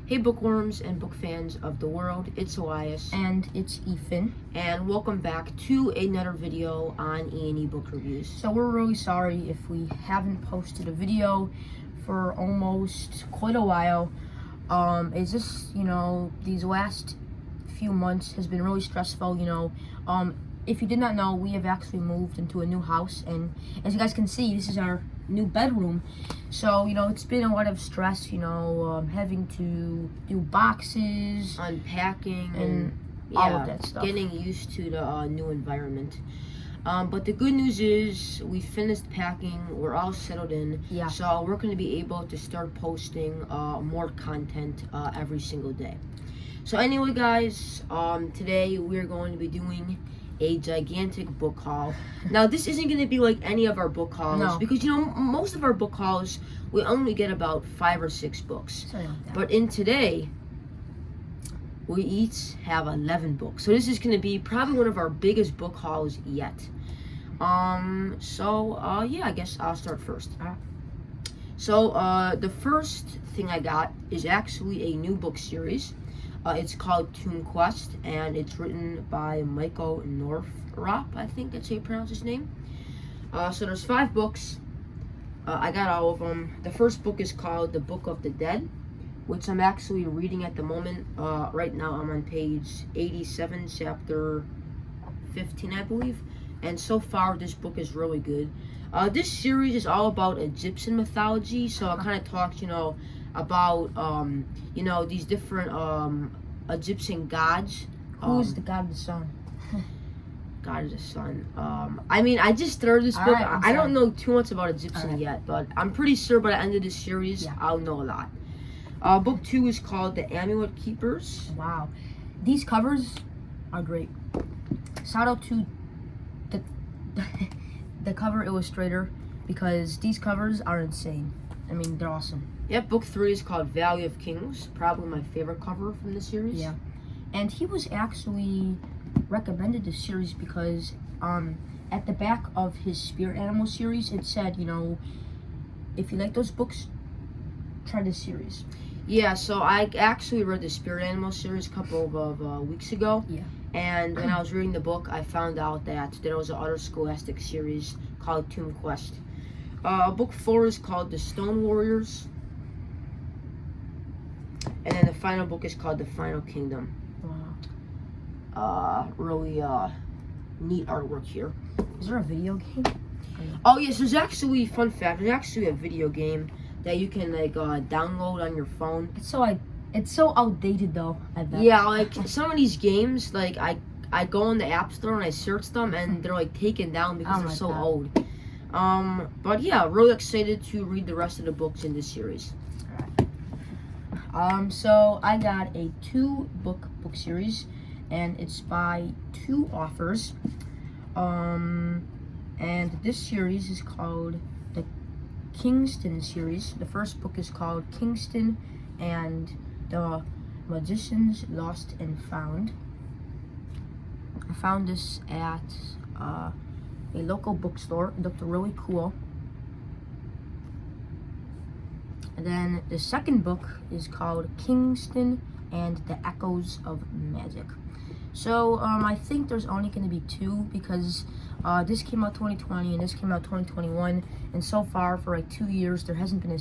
Hey bookworms and book fans of the world, it's Elias. And it's Ethan. And welcome back to another video on E&E Book Reviews. So we're really sorry if we haven't posted a video for almost quite a while. It's just, these last few months has been really stressful, If you did not know, we have actually moved into a new house, and as you guys can see, this is our new bedroom. So, it's been a lot of stress, having to do boxes, unpacking, and all of that stuff. Getting used to the new environment. But the good news is we finished packing, we're all settled in, so we're going to be able to start posting more content every single day. So anyway guys, today we're going to be doing a gigantic book haul. Now this isn't going to be like any of our book hauls, because most of our book hauls we only get about 5 or 6 books. But in today we each have 11 books. So this is going to be probably one of our biggest book hauls yet. Yeah, I guess I'll start first. So the first thing I got is actually a new book series. It's called Toon Quest, and it's written by Michael Northrop, I think that's how you pronounce his name. So there's 5 books. I got all of them. The first book is called The Book of the Dead, which I'm actually reading at the moment. Right now I'm on page 87, chapter 15, I believe. And so far this book is really good. This series is all about Egyptian mythology, so it kind of talks, about these different Egyptian gods. Who is the god of the sun? God of the sun. I just started this book. Right, I don't know too much about Egyptian yet, but I'm pretty sure by the end of this series I'll know a lot. Book 2 is called The Amulet Keepers. Wow, these covers are great. Shout out to the cover illustrator, because these covers are insane. They're awesome. Yep, book 3 is called Valley of Kings. Probably my favorite cover from the series. Yeah, and he was actually recommended this series because at the back of his Spirit Animal series, it said, if you like those books, try this series. Yeah, so I actually read the Spirit Animal series a couple of weeks ago. Yeah. And when I was reading the book, I found out that there was another Scholastic series called Toon Quest. Book 4 is called The Stone Warriors. And then the final book is called The Final Kingdom. Wow. Really neat artwork here. Is there a video game? Oh yes, there's actually, fun fact, there's actually a video game that you can download on your phone. It's so outdated though, I bet. Yeah, some of these games, I go on the App Store and I search them and they're taken down because they're so old. But yeah, really excited to read the rest of the books in this series. So I got a 2-book series, and it's by 2 authors. And this series is called the Kingston series. The first book is called Kingston and the Magicians Lost and Found. I found this at a local bookstore. It looked really cool. And then the second book is called Kingston and the Echoes of Magic. So I think there's only going to be 2, because this came out 2020 and this came out 2021, and so far for 2 years there hasn't been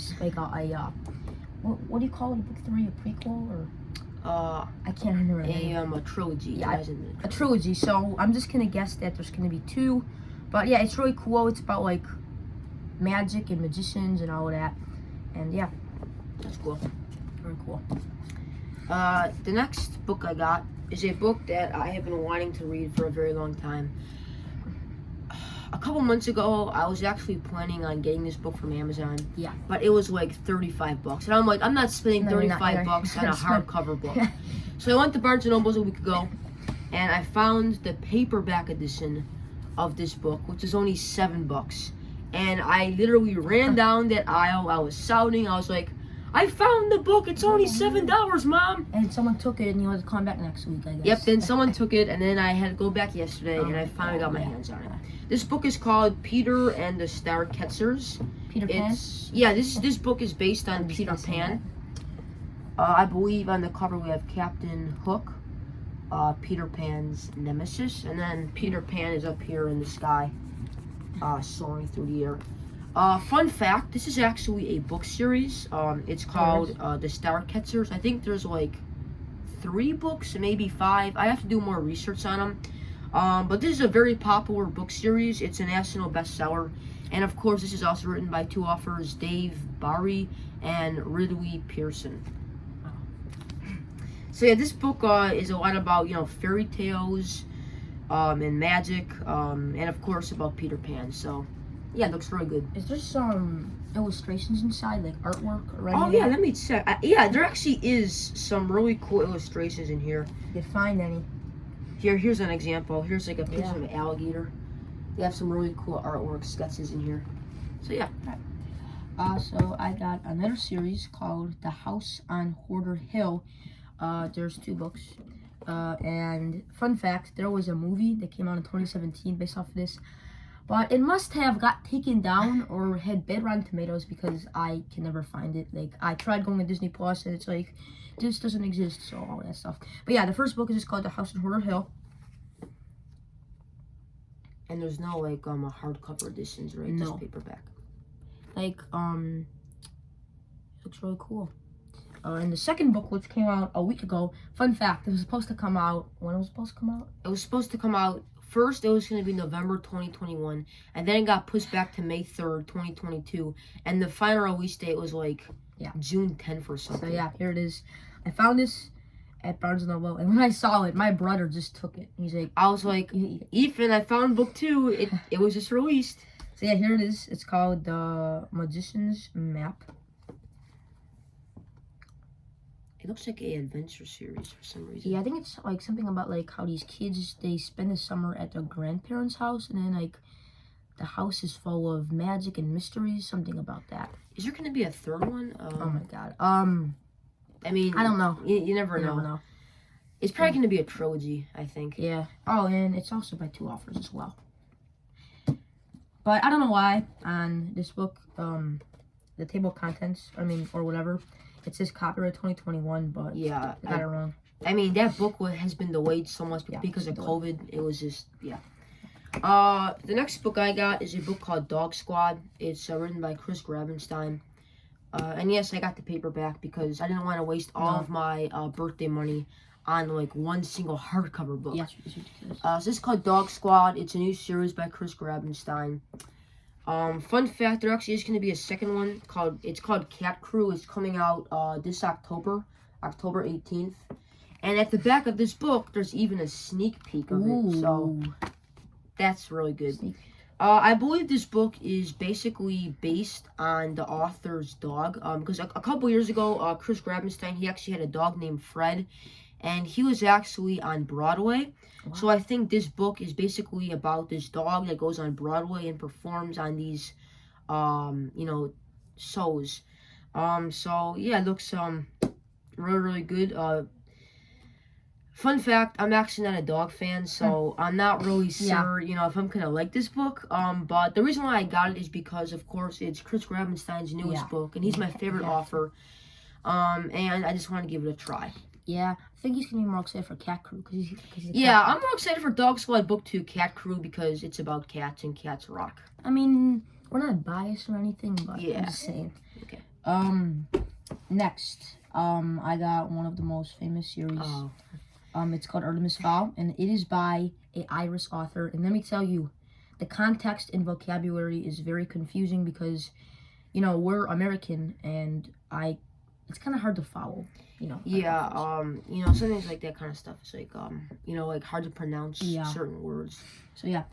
what do you call it? Book 3, a prequel, or I can't remember. A trilogy. Yeah, a trilogy. So I'm just gonna guess that there's gonna be 2, but yeah, it's really cool. It's about magic and magicians and all of that, and yeah, that's cool. Very cool. The next book I got is a book that I have been wanting to read for a very long time. A couple months ago, I was actually planning on getting this book from Amazon. Yeah. But it was $35, and I'm like, I'm not spending $35 on a hardcover book. So I went to Barnes & Noble a week ago, and I found the paperback edition of this book, which is only $7. And I literally ran down that aisle. I was shouting. I was like, I found the book. It's only $7, Mom. And someone took it, and you had to come back next week, I guess. Yep, then someone took it, and then I had to go back yesterday, and I finally got my hands on it. This book is called Peter and the Starcatzers. Peter Pan? Yeah, this book is based on Peter Pan. I believe on the cover we have Captain Hook, Peter Pan's nemesis, and then Peter Pan is up here in the sky, soaring through the air. Fun fact, this is actually a book series. It's called The Starcatchers. I think there's like 3 books, maybe 5. I have to do more research on them. But this is a very popular book series. It's a national bestseller. And of course, this is also written by 2 authors, Dave Barry and Ridley Pearson. So yeah, this book is a lot about, fairy tales and magic, and of course about Peter Pan. So yeah, it looks really good. Is there some illustrations inside, like artwork or anything? Oh yeah, let me check. Yeah, there actually is some really cool illustrations in here. You find any? Here's an example. Here's like a picture of an alligator. They have some really cool artwork sketches in here. So yeah. So I got another series called The House on Hoarder Hill. There's 2 books. And fun fact, there was a movie that came out in 2017 based off of this. But it must have got taken down or had bad Rotten Tomatoes because I can never find it. Like, I tried going to Disney Plus and it's like, this doesn't exist, so all that stuff. But yeah, the first book is just called The House on Hoarder Hill. And there's no like hardcover editions, right? No. Just paperback. Like, looks really cool. And the second book, which came out a week ago, fun fact, it was supposed to come out, when it was supposed to come out? It was supposed to come out, first it was going to be November 2021, and then it got pushed back to May 3rd, 2022, and the final release date was like June 10th or something. So yeah, here it is. I found this at Barnes & Noble, and when I saw it, my brother just took it. He's like, I was like, Ethan, I found book 2. It was just released. So yeah, here it is. It's called The Magician's Map. It looks like a adventure series for some reason. Yeah, I think it's like something about like how these kids, they spend the summer at their grandparents' house, and then like the house is full of magic and mysteries, something about that. Is there going to be a 3rd one? Oh my god. I mean, I don't know. You never know. Never know. It's probably going to be a trilogy, I think. Yeah. Oh, and it's also by 2 authors as well. But I don't know why on this book, the table of contents, or whatever, it says copyright 2021, but yeah, I got it wrong. I mean, that book has been delayed so much because of COVID. It was just, The next book I got is a book called Dog Squad. It's written by Chris Grabenstein. And yes, I got the paperback because I didn't want to waste all of my birthday money on like one single hardcover book. Yes, it's ridiculous. So this is called Dog Squad. It's a new series by Chris Grabenstein. Fun fact, there actually is going to be a second one called Cat Crew. It's coming out this October 18th. And at the back of this book, there's even a sneak peek of it. So that's really good. I believe this book is basically based on the author's dog. Because a couple years ago, Chris Grabenstein, he actually had a dog named Fred. And he was actually on Broadway. Wow. So I think this book is basically about this dog that goes on Broadway and performs on these, shows. So yeah, it looks really, really good. Fun fact, I'm actually not a dog fan, so I'm not really sure, if I'm gonna like this book. But the reason why I got it is because, of course, it's Chris Grabenstein's newest book, and he's my favorite author. And I just want to give it a try. Yeah, I think he's gonna be more excited for Cat Crew because I'm more excited for Dog Squad Book 2, Cat Crew, because it's about cats and cats rock. I mean, we're not biased or anything, but I'm just saying. Okay. Next, I got one of the most famous series. It's called Artemis Fowl, and it is by an Irish author. And let me tell you, the context and vocabulary is very confusing because, we're American, and it's kind of hard to follow. Yeah, something like that kind of stuff. It's like, like hard to pronounce certain words. So yeah,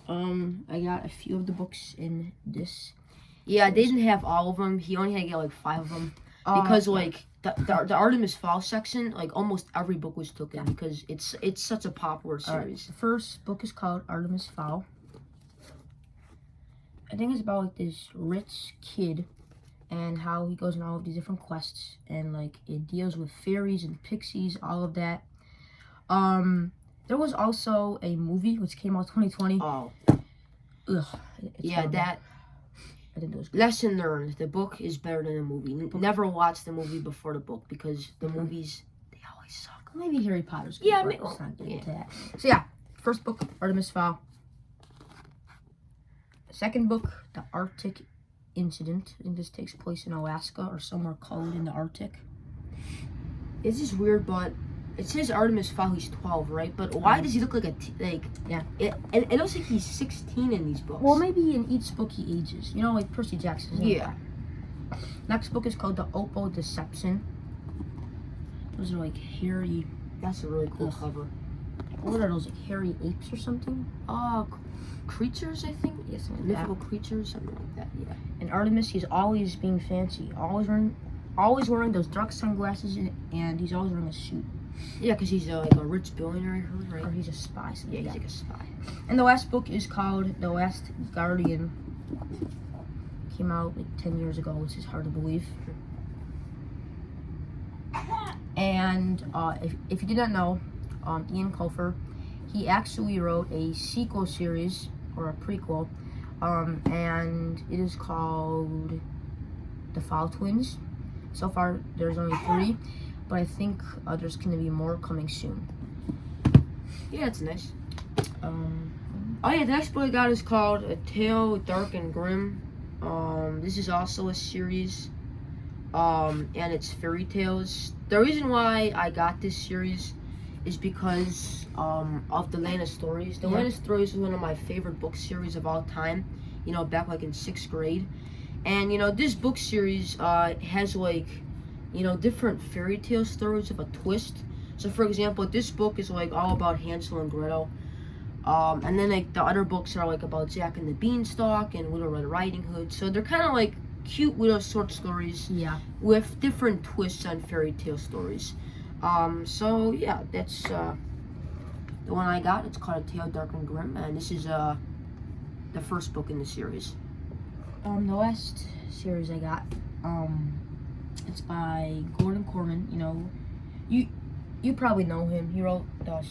I got a few of the books in this. Yeah, they didn't have all of them. He only had to get like 5 of them because the Artemis Fowl section, like almost every book was taken because it's such a popular series. The first book is called Artemis Fowl. I think it's about like this rich kid and how he goes on all of these different quests, and like it deals with fairies and pixies, all of that. There was also a movie which came out 2020. Oh. Ugh, yeah, I think it was good. Lesson learned: the book is better than the movie. Never watch the movie before the book because the Mhm. movies, they always suck. Maybe Harry Potter's good. Yeah, but maybe. let's not get Yeah. into that. So yeah, first book, Artemis Fowl. Second book, The Arctic Incident. I think this takes place in Alaska or somewhere cold in the Arctic. It's just weird, but it says Artemis Fowl. He's 12, right? But why does he look like Yeah. It looks like he's 16 in these books. Well, maybe in each book he ages. You know, like Percy Jackson. Yeah. Next book is called The Opal Deception. Those are like hairy. That's a really cool Ugh. cover. What are those, like hairy apes or something? Creatures, I think. Yeah, something like Mythical that. creatures, something like that. Yeah. And Artemis, he's always being fancy. Always wearing those dark sunglasses, and he's always wearing a suit. Yeah, because he's like a rich billionaire, I heard, right? Or he's a spy. Something Yeah, he's like like a spy. that. And the last book is called The Last Guardian. Came out like 10 years ago, which is hard to believe. And if you did not know, Ian Colfer, he actually wrote a sequel series or a prequel, and it is called The Fowl Twins. So far, there's only 3, but I think there's going to be more coming soon. Yeah, it's nice. Oh yeah, the next book I got is called A Tale Dark and Grim. This is also a series, and it's fairy tales. The reason why I got this series is because of the Land of Stories. The Land of Stories is one of my favorite book series of all time. You know, back like in 6th grade. And, you know, this book series has, like, you know, different fairy tale stories with a twist. So, for example, this book is, like, all about Hansel and Gretel. And then, like, the other books are, like, about Jack and the Beanstalk and Little Red Riding Hood. So, they're kind of, like, cute little short stories with different twists on fairy tale stories. So, yeah, that's the one I got. It's called A Tale Dark and Grim. And this is the first book in the series. The last series I got, it's by Gordon Corman. You know, you probably know him. He wrote the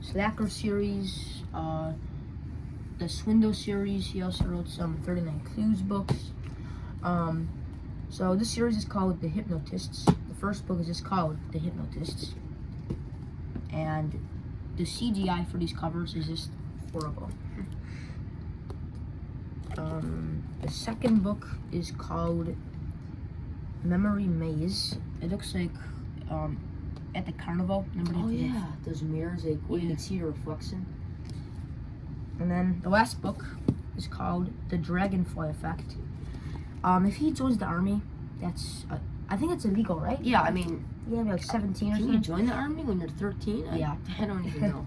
Slacker series, the Swindle series. He also wrote some 39 Clues books. So this series is called The Hypnotists. The first book is just called The Hypnotists. And the CGI for these covers is just horrible. The second book is called Memory Maze. It looks like at the carnival. Remember Oh yeah, those mirrors, like where you can see your reflection. And then the last book is called The Dragonfly Effect. If he joins the army, that's I think it's illegal, right? Yeah, I mean, you gotta be like 17 or can something. you join the army when you're 13? Yeah. I don't even know.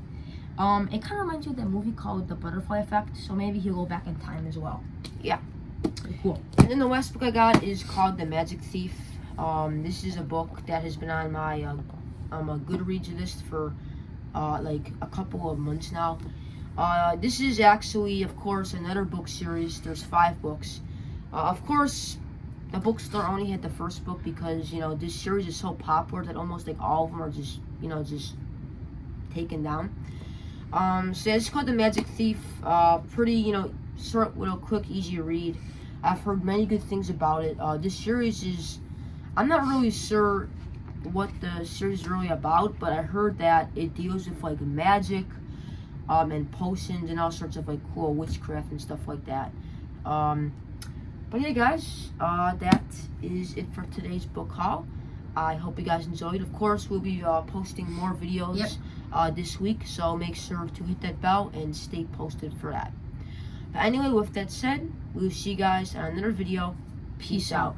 It kind of reminds you of that movie called The Butterfly Effect, so maybe he'll go back in time as well. Yeah. Pretty cool. And then the last book I got is called The Magic Thief. This is a book that has been on my Goodreads list for like a couple of months now. This is actually, of course, another book series. There's 5 books. Of course, the bookstore only had the first book because, you know, this series is so popular that almost like all of them are just, you know, just taken down. So it's called The Magic Thief. Pretty, you know, short, little, quick, easy read. I've heard many good things about it. This series is, I'm not really sure what the series is really about, but I heard that it deals with like magic, and potions and all sorts of like cool witchcraft and stuff like that. But yeah, guys, that is it for today's book haul. I hope you guys enjoyed. Of course, we'll be posting more videos this week, so make sure to hit that bell and stay posted for that. But anyway, with that said, we'll see you guys on another video. Peace out.